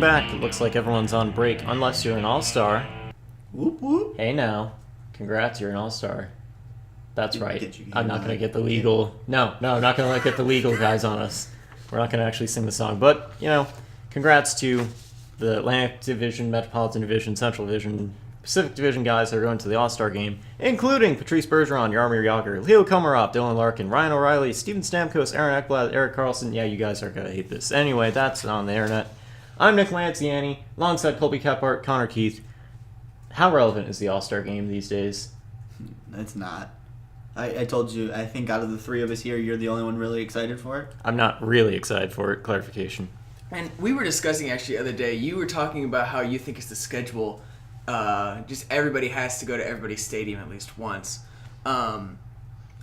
back. It looks like everyone's on break, unless you're an all-star. Whoop whoop. Hey now. Congrats, you're an all-star. That's right. you I'm not going to get the legal... No, I'm not going to get the legal guys on us. We're not going to actually sing the song. But, congrats to the Atlantic Division, Metropolitan Division, Central Division, Pacific Division guys that are going to the All-Star game, including Patrice Bergeron, Jaromir Jagr, Leo Komarov, Dylan Larkin, Ryan O'Reilly, Steven Stamkos, Aaron Ekblad, Eric Carlson. Yeah, you guys are going to hate this. Anyway, that's on the internet. I'm Nick Lanciani, alongside Colby Kephart, Connor Keith. How relevant is the All-Star game these days? It's not. I told you, I think out of the three of us here, you're the only one really excited for it. I'm not really excited for it. Clarification. And we were discussing actually the other day, you were talking about how you think it's the schedule, just everybody has to go to everybody's stadium at least once. I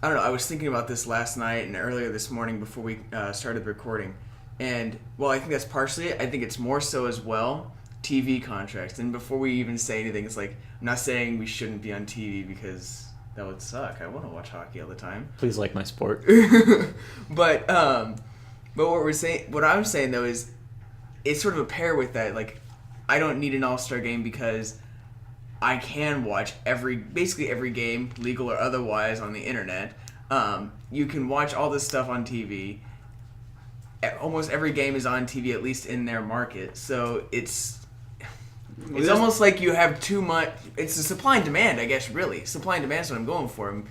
don't know, I was thinking about this last night and earlier this morning before we started recording. And, well, I think that's partially it. I think it's more so as well TV contracts. And before we even say anything, it's like, I'm not saying we shouldn't be on TV because that would suck. I want to watch hockey all the time. Please like my sport. But what I'm saying though is, it's sort of a pair with that. Like, I don't need an All-Star game because I can watch basically every game, legal or otherwise, on the internet. You can watch all this stuff on TV. Almost every game is on TV, at least in their market. So it's almost like you have too much. It's a supply and demand, I guess, really. Supply and demand is what I'm going for.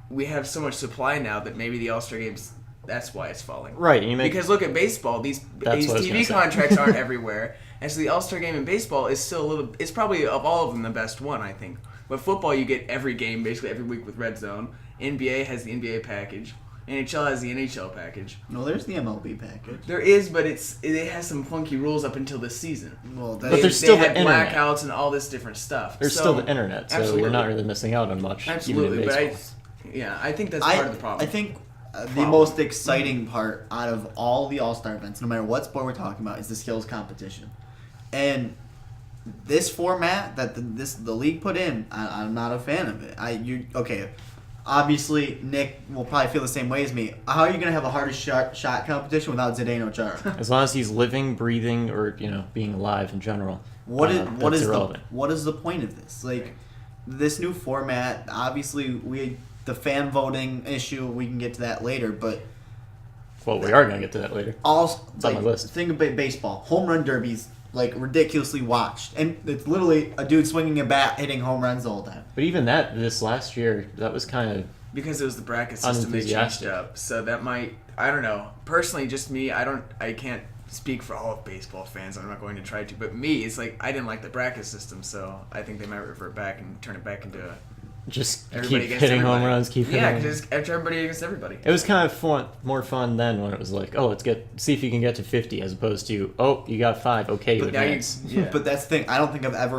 We have so much supply now that maybe the All-Star games, that's why it's falling. Right. Because look at baseball. These TV contracts aren't everywhere. And so the All-Star game in baseball is still it's probably of all of them the best one, I think. But football, you get every game basically every week with Red Zone. NBA has the NBA package. NHL has the NHL package. No, there's the MLB package. There is, but it has some funky rules up until this season. Well, but there's still they the had internet. Blackouts and all this different stuff. There's still the internet, so absolutely. you're not really missing out on much. Absolutely, even in but I think that's part of the problem. I think the most exciting part out of all the All-Star events, no matter what sport we're talking about, is the skills competition. And this format that the league put in, I'm not a fan of it. Obviously, Nick will probably feel the same way as me. How are you going to have a hardest shot competition without Zdeno Chara? As long as he's living, breathing, or being alive in general. What is irrelevant. What is the point of this? Like, this new format, obviously, the fan voting issue, we can get to that later, but... Well, we are going to get to that later. It's on my list. Think about baseball. Home run derbies, ridiculously watched. And it's literally a dude swinging a bat, hitting home runs all the time. But even this last year, that was kind of... Because it was the bracket system they changed up. So that might... I don't know. Personally, just me, I can't speak for all of baseball fans. I'm not going to try to. But me, it's like, I didn't like the bracket system, so I think they might revert back and turn it back into... Just everybody keep hitting home runs, keep hitting. Yeah, just everybody against everybody. It was kind of more fun then when it was like, let's see if you can get to 50, as opposed to, you got 5, okay, you advance. But that's the thing. I don't think I've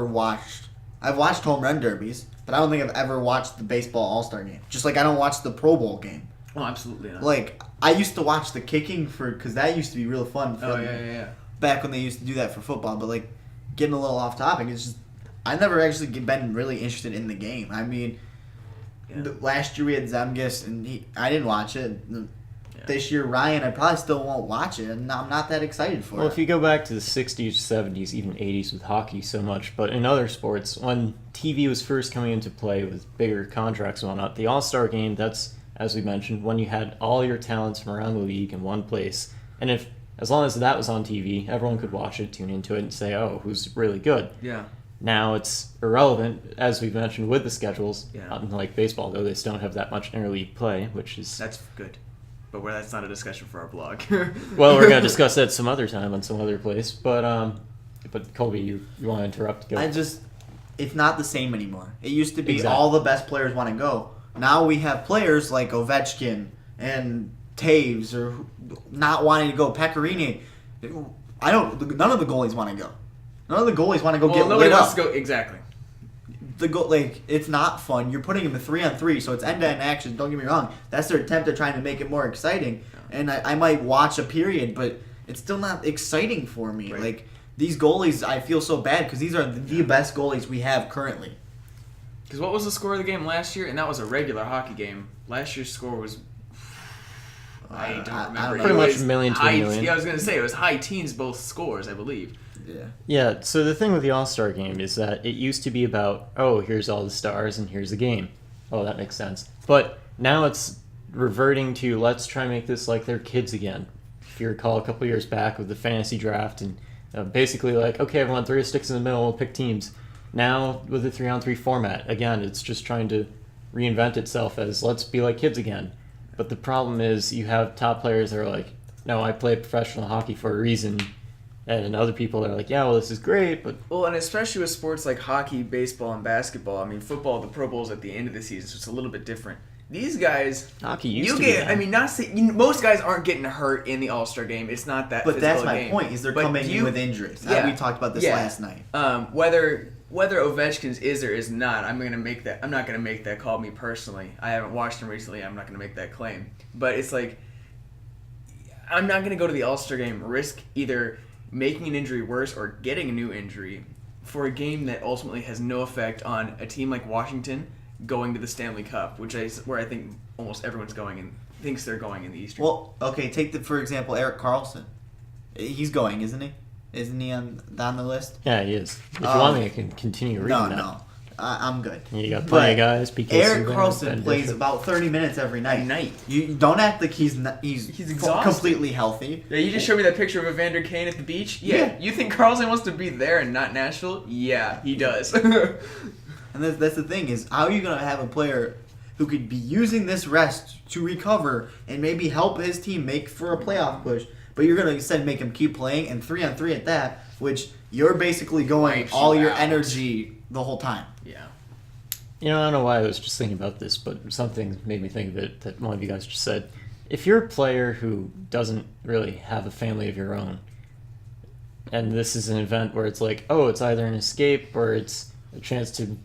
watched home run derbies, but I don't think I've ever watched the baseball All-Star game. Just like I don't watch the Pro Bowl game. Oh, absolutely not. Like, I used to watch the kicking because that used to be real fun. Back when they used to do that for football, but getting a little off topic, it's just I never actually been really interested in the game. I mean, last year we had Zemgus, and I didn't watch it. This year, Ryan, I probably still won't watch it, and I'm not that excited for it. Well, if you go back to the 60s, 70s, even 80s with hockey so much, but in other sports, when TV was first coming into play with bigger contracts and whatnot, the All-Star game, that's, as we mentioned, when you had all your talents from around the league in one place. And as long as that was on TV, everyone could watch it, tune into it, and say, who's really good. Yeah. Now it's irrelevant, as we've mentioned, with the schedules. Yeah. Unlike baseball, though, they still don't have that much interleague play, which is... That's good. But that's not a discussion for our blog. Well, we're going to discuss that some other time on some other place. But Colby, you want to interrupt? Go. It's not the same anymore. It used to be all the best players want to go. Now we have players like Ovechkin and Taves or not wanting to go. Pecorini. None of the goalies want to go. None of the goalies want to go get lit up. Wants to go, exactly. It's not fun. You're putting them in 3-on-3, so it's end-to-end action. Don't get me wrong. That's their attempt at trying to make it more exciting. Yeah. And I might watch a period, but it's still not exciting for me. Right. These goalies, I feel so bad because these are the best goalies we have currently. Because what was the score of the game last year? And that was a regular hockey game. Last year's score was... I don't remember. Pretty much a million to a million. Yeah, I was going to say, it was high teens, both scores, I believe. Yeah. Yeah, so the thing with the All-Star game is that it used to be about, oh, here's all the stars and here's the game. Oh, that makes sense. But now it's reverting to, let's try and make this like they're kids again. If you recall a couple years back with the fantasy draft and basically like, okay, everyone, 3 sticks in the middle, we'll pick teams. Now with the 3-on-3 format, again, it's just trying to reinvent itself as let's be like kids again. But the problem is you have top players that are like, no, I play professional hockey for a reason. And other people are like, yeah, well, this is great, but Well, and especially with sports like hockey, baseball, and basketball. I mean, football, the Pro Bowl's at the end of the season, so it's a little bit different. These guys, hockey used you to be get. that. I mean, most guys aren't getting hurt in the All-Star game. It's not that. But physical that's my game. point. Is they're But coming in you- with injuries. Yeah. We talked about this Yeah. last night. Whether Ovechkin's is or is not, I'm not gonna make that call. Me personally, I haven't watched him recently. I'm not gonna make that claim. But it's like, I'm not gonna go to the All-Star game, risk either making an injury worse or getting a new injury for a game that ultimately has no effect on a team like Washington going to the Stanley Cup, where I think almost everyone's going and thinks they're going in the Eastern. Well, okay, for example, Eric Carlson. He's going, isn't he? Isn't he on the list? Yeah, he is. If you want me, I can continue reading No, that. no. I'm good. You got plenty of But guys. PK Eric Subban, Carlson Ben plays Bishop. about 30 minutes every night. At night. You don't act like he's exhausted. completely healthy. Yeah, you just showed me that picture of Evander Kane at the beach. Yeah. Yeah. You think Carlson wants to be there and not Nashville? Yeah, he does. And that's the thing is, how are you going to have a player who could be using this rest to recover and maybe help his team make for a playoff push, but you're going to instead make him keep playing and 3-on-3 at that, which you're basically going Wipes all you your out. energy the whole time. yeah. You know, I don't know why I was just thinking about this, but something made me think of it that one of you guys just said. If you're a player who doesn't really have a family of your own, and this is an event where it's like, oh, it's either an escape or it's a chance to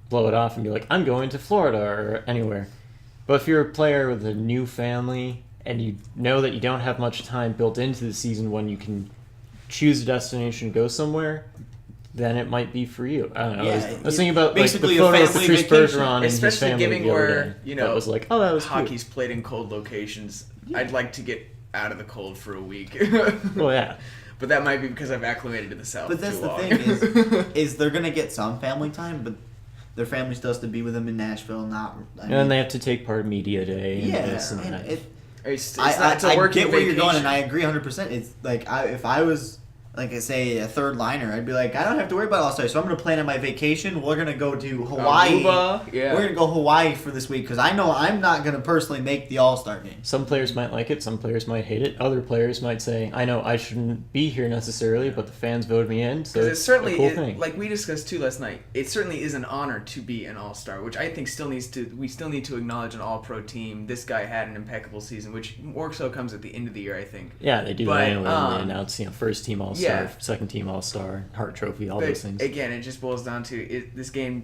blow it off and be like, I'm going to Florida or anywhere. But if you're a player with a new family and you know that you don't have much time built into the season when you can choose a destination to go somewhere, then it might be for you. I don't know. Yeah, I was thinking about like, the basically a photo of family Patrice vacation. Bergeron and his Especially family given the other where, day. you know, that was like, oh, that was cute. Hockey's played in cold locations. I'd like to get out of the cold for a week. Well, yeah. But that might be because I've acclimated to the South. But that's too the long. thing is they're going to get some family time, but their family still has to be with them in Nashville, not... I And mean, then they have to take part in media day and yeah, this and and that. It's I a working get where you're going, vacation. and I agree 100%. It's like if I was, like I say, a third liner, I'd be like, I don't have to worry about All-Star, so I'm going to plan on my vacation. We're going to go to Hawaii. Aruba, yeah. We're going to go Hawaii for this week because I know I'm not going to personally make the All-Star game. Some players might like it, some players might hate it. Other players might say, I know I shouldn't be here necessarily, but the fans voted me in, so Because it's it certainly, a cool thing. like we discussed too last night, it certainly is an honor to be an All-Star, which I think we still need to acknowledge an All-Pro team. This guy had an impeccable season, which more so comes at the end of the year, I think. Yeah, they do But, that anyway when um, they announce, first team All-Star, yeah. second team All-Star, Hart Trophy, all But those things. again, it just boils down to this game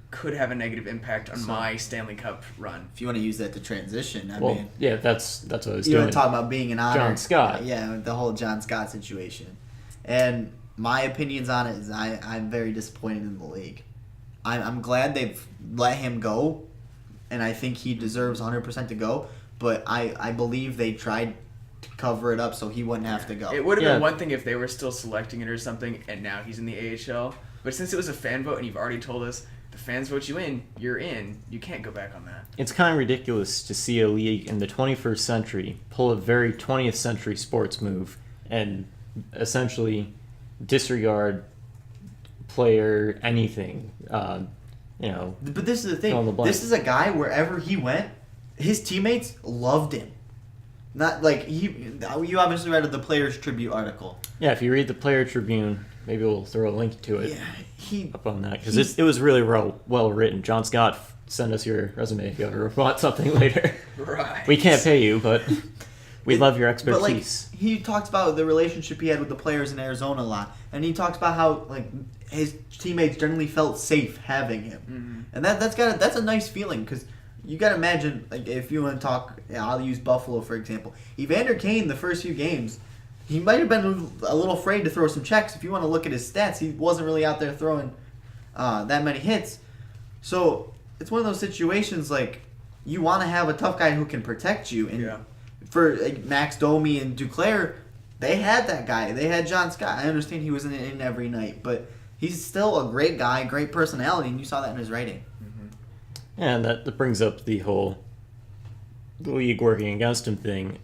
could have a negative impact on So- my Stanley Cup run. If you want to use that to transition, I Well, mean... yeah, that's what I was You doing. want to talk about being an honor. John Scott. Yeah, the whole John Scott situation. And my opinions on it is I'm very disappointed in the league. I'm glad they've let him go, and I think he deserves 100% to go, but I believe they tried to cover it up so he wouldn't have to go. It would have Yeah. been one thing if they were still selecting it or something, and now he's in the AHL. But since it was a fan vote, and you've already told us the fans vote you in, you're in. You can't go back on that. It's kind of ridiculous to see a league in the 21st century pull a very 20th century sports move and essentially disregard player anything. But this is the Fill in the thing. blank. This is a guy, wherever he went, his teammates loved him. Not like you obviously read the Players Tribute article. Yeah, if you read the Player Tribune, maybe we'll throw a link to it Yeah, he up on that because it was really well written. John Scott, send us your resume if you ever want something later. Right. We can't pay you, but we love your But like expertise. he talks about the relationship he had with the players in Arizona a lot, and he talks about how like his teammates generally felt safe having him, and that's a nice feeling because you got to imagine like if you want to talk, I'll use Buffalo for example. Evander Kane the first few games, he might have been a little afraid to throw some checks. If you want to look at his stats, he wasn't really out there throwing that many hits. So it's one of those situations like you want to have a tough guy who can protect you and. Yeah. For like, Max Domi and Duclair, They had that guy. They had John Scott. I understand he wasn't in every night, but he's still a great guy, great personality, and you saw that in his writing. And that brings up the whole the league working against him thing.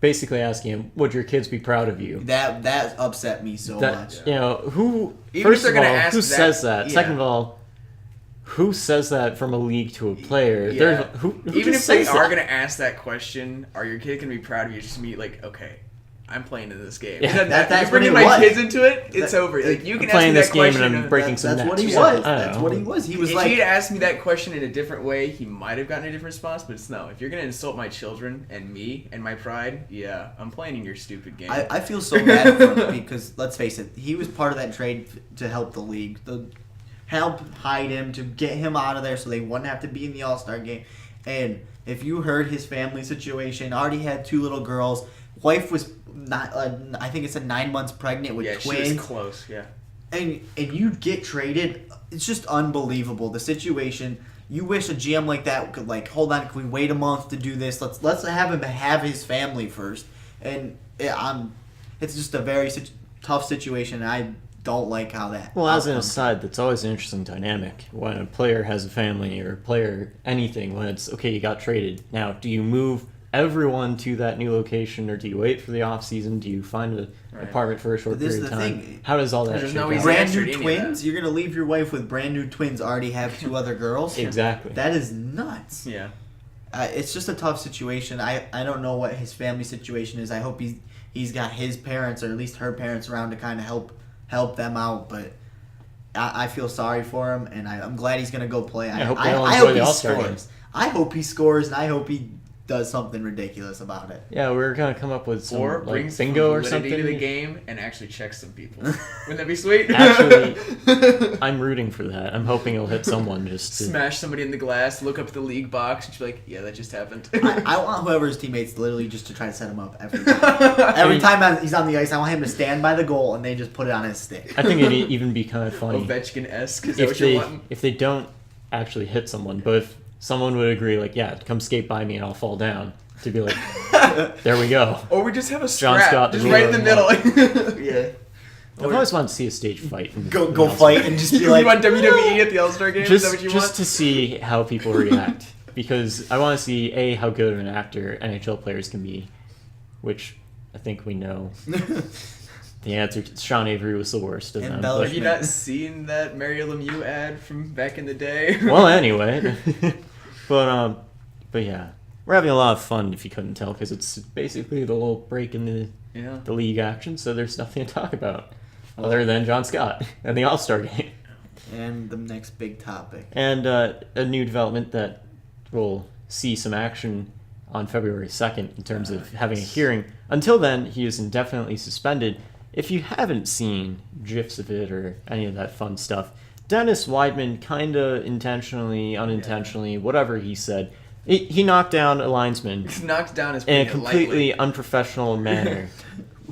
Basically asking him, would your kids be proud of you? That upset me so much. You know, who, Even if first they're of all, gonna ask who that- says that? yeah. Second of all, who says that from a league to a player? Yeah. There's, who Even just if they says are that? going to ask that question, are your kid going to be proud of you? Just be like, okay, I'm playing in this game. Yeah, that's you bringing what he my was. kids into it, it's That- over. Like, you I'm can playing ask this me that game question. and I'm breaking some That's what he necks. was. I don't That's know. what he was. He was If like, he'd asked me that question in a different way, he might have gotten a different response. But it's no. If you're gonna insult my children and me and my pride, yeah, I'm playing in your stupid game. I feel so bad for him because let's face it, he was part of that trade to help the league, to help hide him, to get him out of there so they wouldn't have to be in the All-Star game. And if you heard his family situation, already had 2 little girls, wife was not, I think it said 9 months pregnant with yeah, twins. she was close. Yeah. and you get traded. It's just unbelievable, the situation. You wish a GM like that could like, hold on, can we wait a month to do this? Let's have him have his family first. And it's just a very tough situation. I don't like how that. Well, as an outcome- aside, that's always an interesting dynamic. When a player has a family or a player anything, when it's, okay, you got traded. Now, do you move everyone to that new location or do you wait for the off season? Do you find an Right. apartment for a short This is period of the time? thing. How does all that There's shake no out? easy brand answer new to any of that. twins. You're gonna leave your wife with brand new twins. Already have 2 other girls. Exactly. That is nuts. Yeah. It's just a tough situation. I don't know what his family situation is. I hope he's got his parents or at least her parents around to kind of help them out. But I feel sorry for him, and I'm glad he's gonna go play. I hope they all I enjoy hope the he All-Star scores. games. I hope he scores, and I hope he does something ridiculous about it. Yeah, we were gonna come up with some Or like, brings bingo or validity something. to the game and actually checks some people. Wouldn't that be sweet? Actually, I'm rooting for that. I'm hoping it'll hit someone just to. Smash somebody in the glass, look up at the league box, and you're like, yeah, that just happened. I want whoever's teammates literally just to try to set him up every time. Every time he's on the ice, I want him to stand by the goal and they just put it on his stick. I think it'd even be kind of funny Ovechkin-esque, is that if what you're they wanting? if they don't actually hit someone, but if someone would agree, like, yeah, come skate by me and I'll fall down, to be like, there we go. Or we just have a John scrap, Scott, the just right in the ruler middle. Yeah. I've always wanted to see a stage fight. in Go the fight and just be you like, want WWE at the All-Star game? Is that what you just want? to see how people react, because I want to see how good of an actor NHL players can be, which I think we know. The answer to Sean Avery was the worst of them. Embellish- Have you not seen that Mario Lemieux ad from back in the day? Well, anyway, but yeah, we're having a lot of fun if you couldn't tell, because it's basically the little break in Yeah. the league action, so there's nothing to talk about other than John Scott and the All-Star game. and the next big topic. And a new development that will see some action on February 2nd in terms of having a hearing. Until then, he is indefinitely suspended. If you haven't seen GIFs of it or any of that fun stuff, Dennis Weidman kind of intentionally, unintentionally, whatever he said, he knocked down a linesman He's knocked down his in a completely unprofessional manner.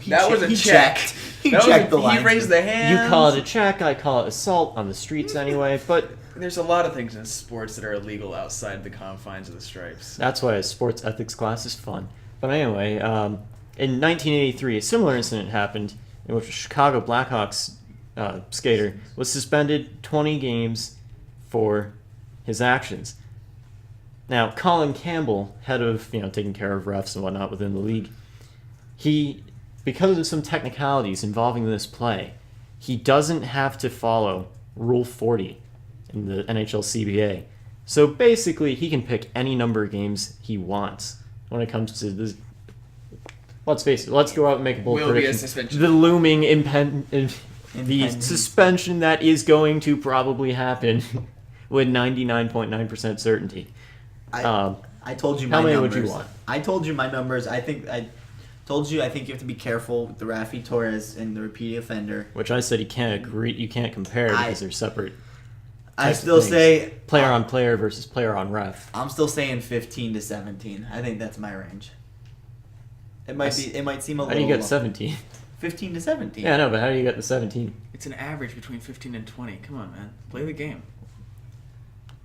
That was a he check. checked. He That was checked the he line. raised the hand. You call it a check, I call it assault on the streets anyway, but There's a lot of things in sports that are illegal outside the confines of the stripes. that's why a sports ethics class is fun. But anyway, in 1983, a similar incident happened in which a Chicago Blackhawks skater was suspended 20 games for his actions. Now, Colin Campbell, head of taking care of refs and whatnot within the league, he, because of some technicalities involving this play, he doesn't have to follow Rule 40 in the NHL CBA. So basically, he can pick any number of games he wants when it comes to this. Let's face it. Let's go out and make a bold Will be a prediction. suspension. The looming the Impending. suspension that is going to probably happen with 99.9% certainty. I told you my How many numbers. would you want? I told you my numbers. I think you have to be careful with the Rafi Torres and the repeat offender. Which I said you can't agree, you can't compare because they're separate. I types of still things. say Player on player versus player on ref. I'm still saying 15 to 17. I think that's my range. It might be. It might seem a How little. do you get low. 17? 15 to 17. Yeah, I know, but how do you get the 17? It's an average between 15 and 20. Come on, man. Play the game.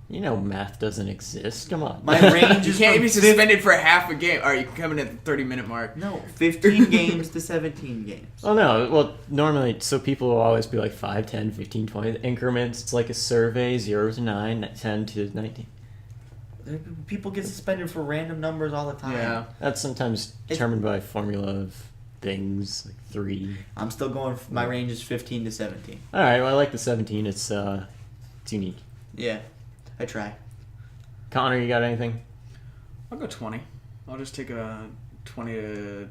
You know math doesn't exist. Come on. My range You is can't from be suspended for half a game. All right, you can come in at the 30-minute mark. No, 15 games to 17 games. Oh no, well normally, so people will always be like 5, 10, 15, 20 increments. It's like a survey, 0 to 9, 10 to 19. People get suspended for random numbers all the time. Yeah. That's sometimes determined by formula of things, like 3. I'm still going. My range is 15 to 17. Alright, well I like the 17, it's unique. Yeah, I try. Connor, you got anything? I'll go 20. I'll just take a 20 to...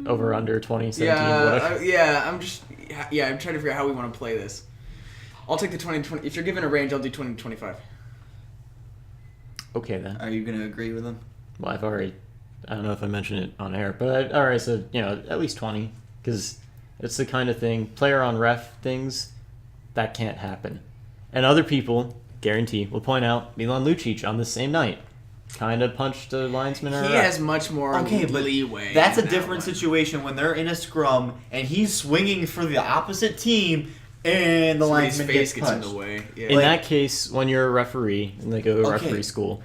Over, under, 20, 17, Yeah, whatever. I'm trying to figure out how we want to play this. I'll take the 20. If you're given a range, I'll do 20 to 25. Okay then. Are you gonna agree with him? Well, I don't know if I mentioned it on air, but alright, so, at least 20. Because it's the kind of thing, player on ref things, that can't happen. And other people, guarantee, will point out Milan Lucic on the same night kind of punched a linesman or a He ref. has much more leeway. That's a in that different one. situation when they're in a scrum and he's swinging for the opposite team and the Somebody's linesman face gets gets in punched. the way. Yeah. In Like- that case, when you're a referee and they go to Okay. referee school,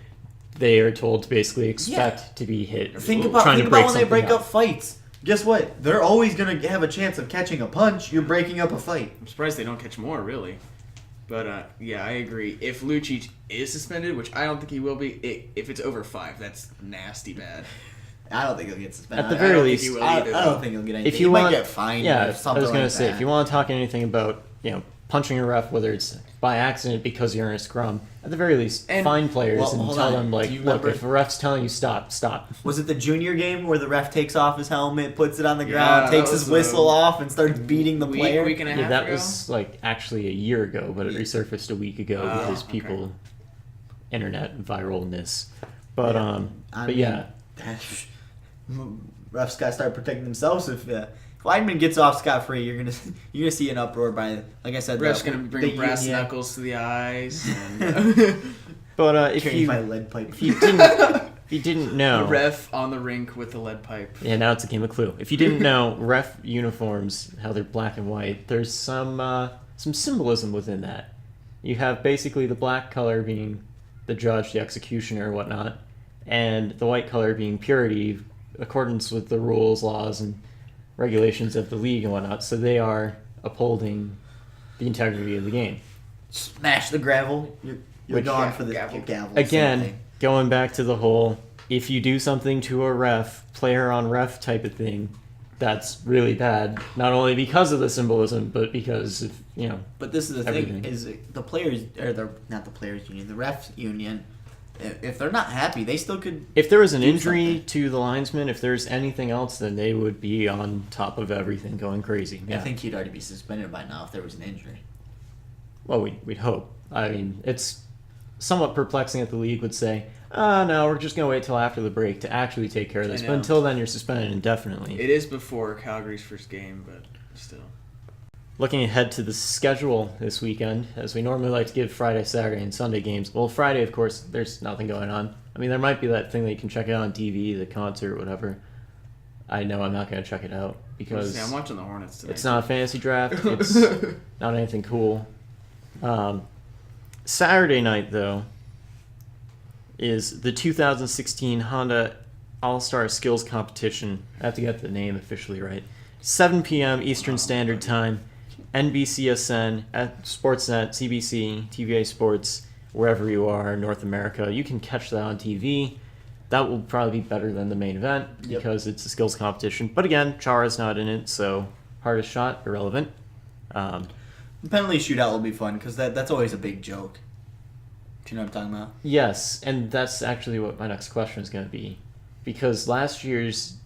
they are told to basically expect to be hit. Think about trying to break when they something break up fights. Guess what? They're always gonna have a chance of catching a punch. You're breaking up a fight. I'm surprised they don't catch more, really. But, yeah, I agree. If Lucic is suspended, which I don't think he will be, if it's over 5, that's nasty bad. I don't think he'll get suspended. At the I very don't least- think he will I either, I don't think he'll get anything. If you he want, might get fined. yeah, or I something was gonna like say, that. if you want to talk anything about punching a ref, whether it's by accident because you're in a scrum, at the very least, And- fine players Well, and hold tell on. them like, Do you look, remember- if a ref's telling you stop, stop. Was it the junior game where the ref takes off his helmet, puts it on the Yeah, ground, that takes was his whistle off, and starts beating the Week player? and a Yeah, half that ago? was like actually a year ago, but it Yeah. resurfaced a week ago Oh, because okay. people, internet viralness. But I but mean, yeah, refs gotta start protecting themselves. If lineman gets off scot free, you're gonna see an uproar by, like I said, Ref's the, going to bring the brass union knuckles to the eyes. And, but if carrying you my lead pipe. if you didn't the know, ref on the rink with the lead pipe. yeah, now it's a game of Clue. If you didn't know, ref uniforms, how they're black and white, there's some symbolism within that. You have basically the black color being the judge, the executioner, whatnot, and the white color being purity, accordance with the rules, laws, and regulations of the league and whatnot. So they are upholding the integrity of the game. Smash the gravel. You're Which- gone for the gavel. gavel. same Again, thing. going back to the whole, if you do something to a ref, player on ref type of thing, that's really bad. Not only because of the symbolism, but because of, But this is the everything. thing: is the players, or not the players union, the refs union. If they're not happy, they still could. if there was an Do injury something. to the linesman, if there's anything else, then they would be on top of everything, going crazy. I think he'd already be suspended by now if there was an injury. Well, we'd hope. I mean, it's somewhat perplexing that the league would say, no, we're just going to wait till after the break to actually take care of this. I But know. until then, you're suspended indefinitely. It is before Calgary's first game, but still. Looking ahead to the schedule this weekend, as we normally like to give Friday, Saturday, and Sunday games. Well, Friday, of course, there's nothing going on. I mean, there might be that thing that you can check out on TV, the concert, whatever. I know I'm not going to check it out because Yeah, I'm watching the Hornets today. it's not a fantasy draft. It's not anything cool. Saturday night, though, is the 2016 Honda All-Star Skills Competition. I have to get the name officially right. 7 p.m. Eastern Standard Time. NBCSN, at Sportsnet, CBC, TVA Sports, wherever you are in North America. You can catch that on TV. That will probably be better than the main event Yep. because it's a skills competition. But again, Chara's not in it, so hardest shot, irrelevant. The penalty shootout will be fun because that's always a big joke. Do you know what I'm talking about? Yes, and that's actually what my next question is going to be. Because last year's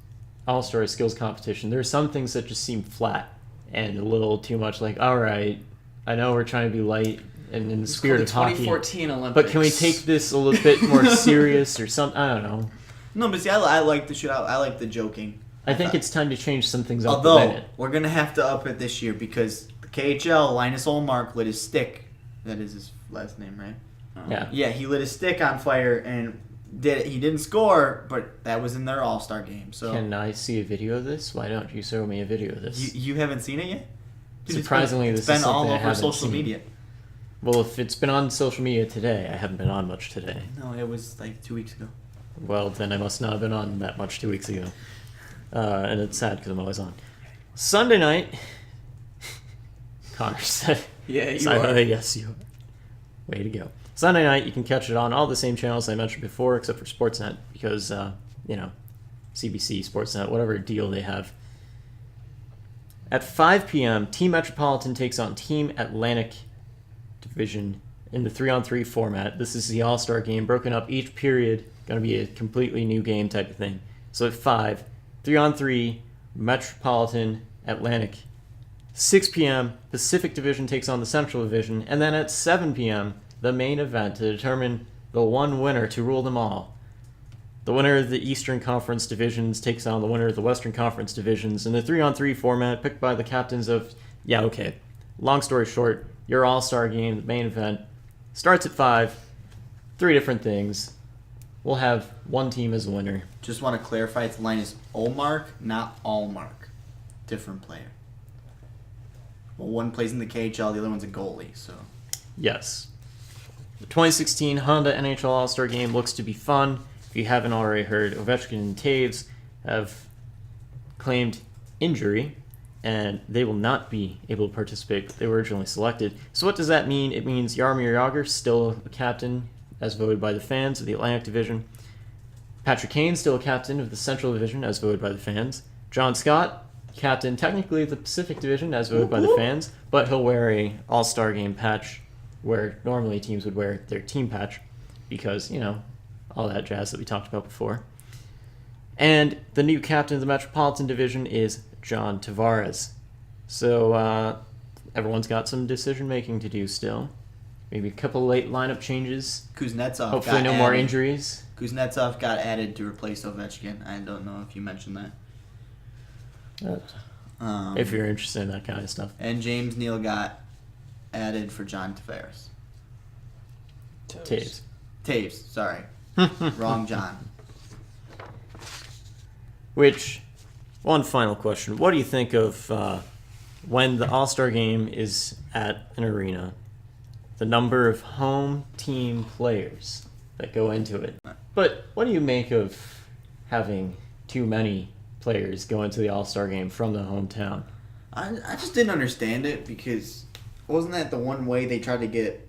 All-Star Skills Competition, there are some things that just seem flat and a little too much like, all right, I know we're trying to be light and in the It's spirit called of the hockey, 2014 Olympics. but can we take this a little bit more serious or something? I don't know. No, but see, I like the shootout. I like the joking. I think it's time to change some things up a Although minute. we're gonna have to up it this year because the KHL Linus Olmark lit his stick. That is his last name, right? Yeah. Yeah, he lit his stick on fire and did it. He didn't score, but that was in their All-Star game. So Can I see a video of this? Why don't you show me a video of this? you haven't seen it yet? Dude, Surprisingly, it's this been is all something I over haven't social seen. media. Well, if it's been on social media today, I haven't been on much today. No, it was like 2 weeks ago. Well, then I must not have been on that much 2 weeks ago. And it's sad because I'm always on. Sunday night, Connor said. Yeah, you Sunday, are. Yes, you are. Way to go. Sunday night, you can catch it on all the same channels I mentioned before, except for Sportsnet, because, CBC, Sportsnet, whatever deal they have. At 5 p.m., Team Metropolitan takes on Team Atlantic Division in the 3-on-3 format. This is the All-Star game, broken up each period, going to be a completely new game type of thing. So at 5, 3-on-3, Metropolitan, Atlantic. 6 p.m., Pacific Division takes on the Central Division, and then at 7 p.m., the main event to determine the one winner to rule them all. The winner of the Eastern Conference divisions takes on the winner of the Western Conference divisions in the 3-on-3 format picked by the captains of... Yeah, okay. Long story short, your All-Star game, the main event, starts at 5. 3 different things. We'll have one team as a winner. Just want to clarify, its line is Olmark, not Allmark. Different player. Well, one plays in the KHL, the other one's a goalie, so... Yes. The 2016 Honda NHL All-Star Game looks to be fun. If you haven't already heard, Ovechkin and Taves have claimed injury, and they will not be able to participate, but they were originally selected. So what does that mean? It means Jaromir Jagr, still a captain, as voted by the fans of the Atlantic Division. Patrick Kane, still a captain of the Central Division, as voted by the fans. John Scott, captain technically of the Pacific Division, as voted by the fans, but he'll wear a All-Star Game patch where normally teams would wear their team patch because, all that jazz that we talked about before. And the new captain of the Metropolitan Division is John Tavares. So everyone's got some decision-making to do still. Maybe a couple late lineup changes. Kuznetsov Hopefully got no more added. injuries. Kuznetsov got added to replace Ovechkin. I don't know if you mentioned that. If you're interested in that kind of stuff. And James Neal got added for John Tavares. Taves. Taves, sorry. Wrong John. Which, one final question. What do you think of when the All-Star Game is at an arena, the number of home team players that go into it? But what do you make of having too many players go into the All-Star Game from the hometown? I just didn't understand it because wasn't that the one way they tried to get...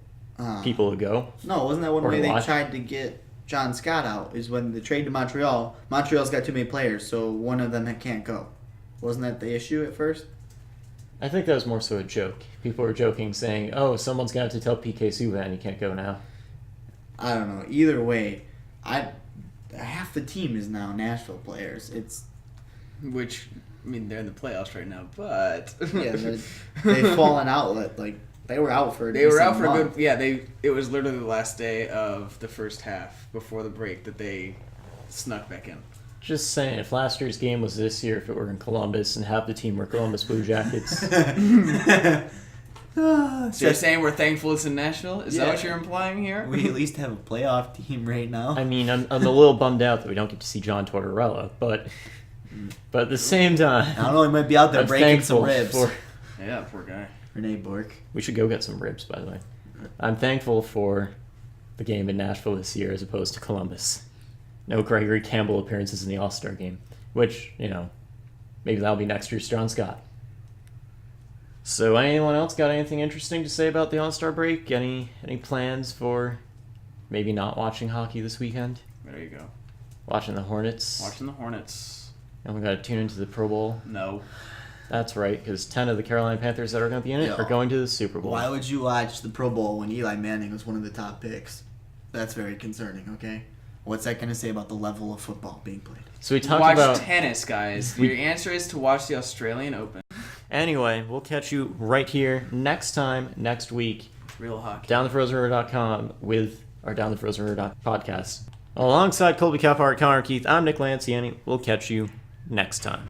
People to go? No, wasn't that one Or way to they watch? tried to get John Scott out is when the trade to Montreal. Montreal's got too many players, so one of them can't go. Wasn't that the issue at first? I think that was more so a joke. People were joking, saying, "Oh, someone's going to have to tell PK Subban he can't go now." I don't know. Either way, half the team is now Nashville players. It's Which, they're in the playoffs right now, but... they've fallen out. Like they were out for. They were out for a month. good... Yeah, it was literally the last day of the first half before the break that they snuck back in. Just saying, if last year's game was this year, if it were in Columbus and half the team were Columbus Blue Jackets, So you're saying we're thankful it's in Nashville? Is that Yeah. what you're implying here? We at least have a playoff team right now. I mean, I'm a little bummed out that we don't get to see John Tortorella, but at the same I time, don't know. He might be out there I'm breaking some thankful ribs. for. Yeah, poor guy. Renee Bork. We should go get some ribs, by the way. I'm thankful for the game in Nashville this year as opposed to Columbus. No Gregory Campbell appearances in the All-Star game, which, maybe that'll be next year's John Scott. So anyone else got anything interesting to say about the All-Star break? Any plans for maybe not watching hockey this weekend? There you go. Watching the Hornets? Watching the Hornets. And we got to tune into the Pro Bowl. No. That's right, because 10 of the Carolina Panthers that are going to be in it Yo. are going to the Super Bowl. Why would you watch the Pro Bowl when Eli Manning was one of the top picks? That's very concerning. Okay, what's that going to say about the level of football being played? So we talked Watch about... tennis, guys. Your answer is to watch the Australian Open. Anyway, we'll catch you right here next time, next week, Real hockey. downthefrozenriver.com with our Down the Frozen River podcast. Alongside Colby Caphart, Connor Keith, I'm Nick Lanciani. We'll catch you next time.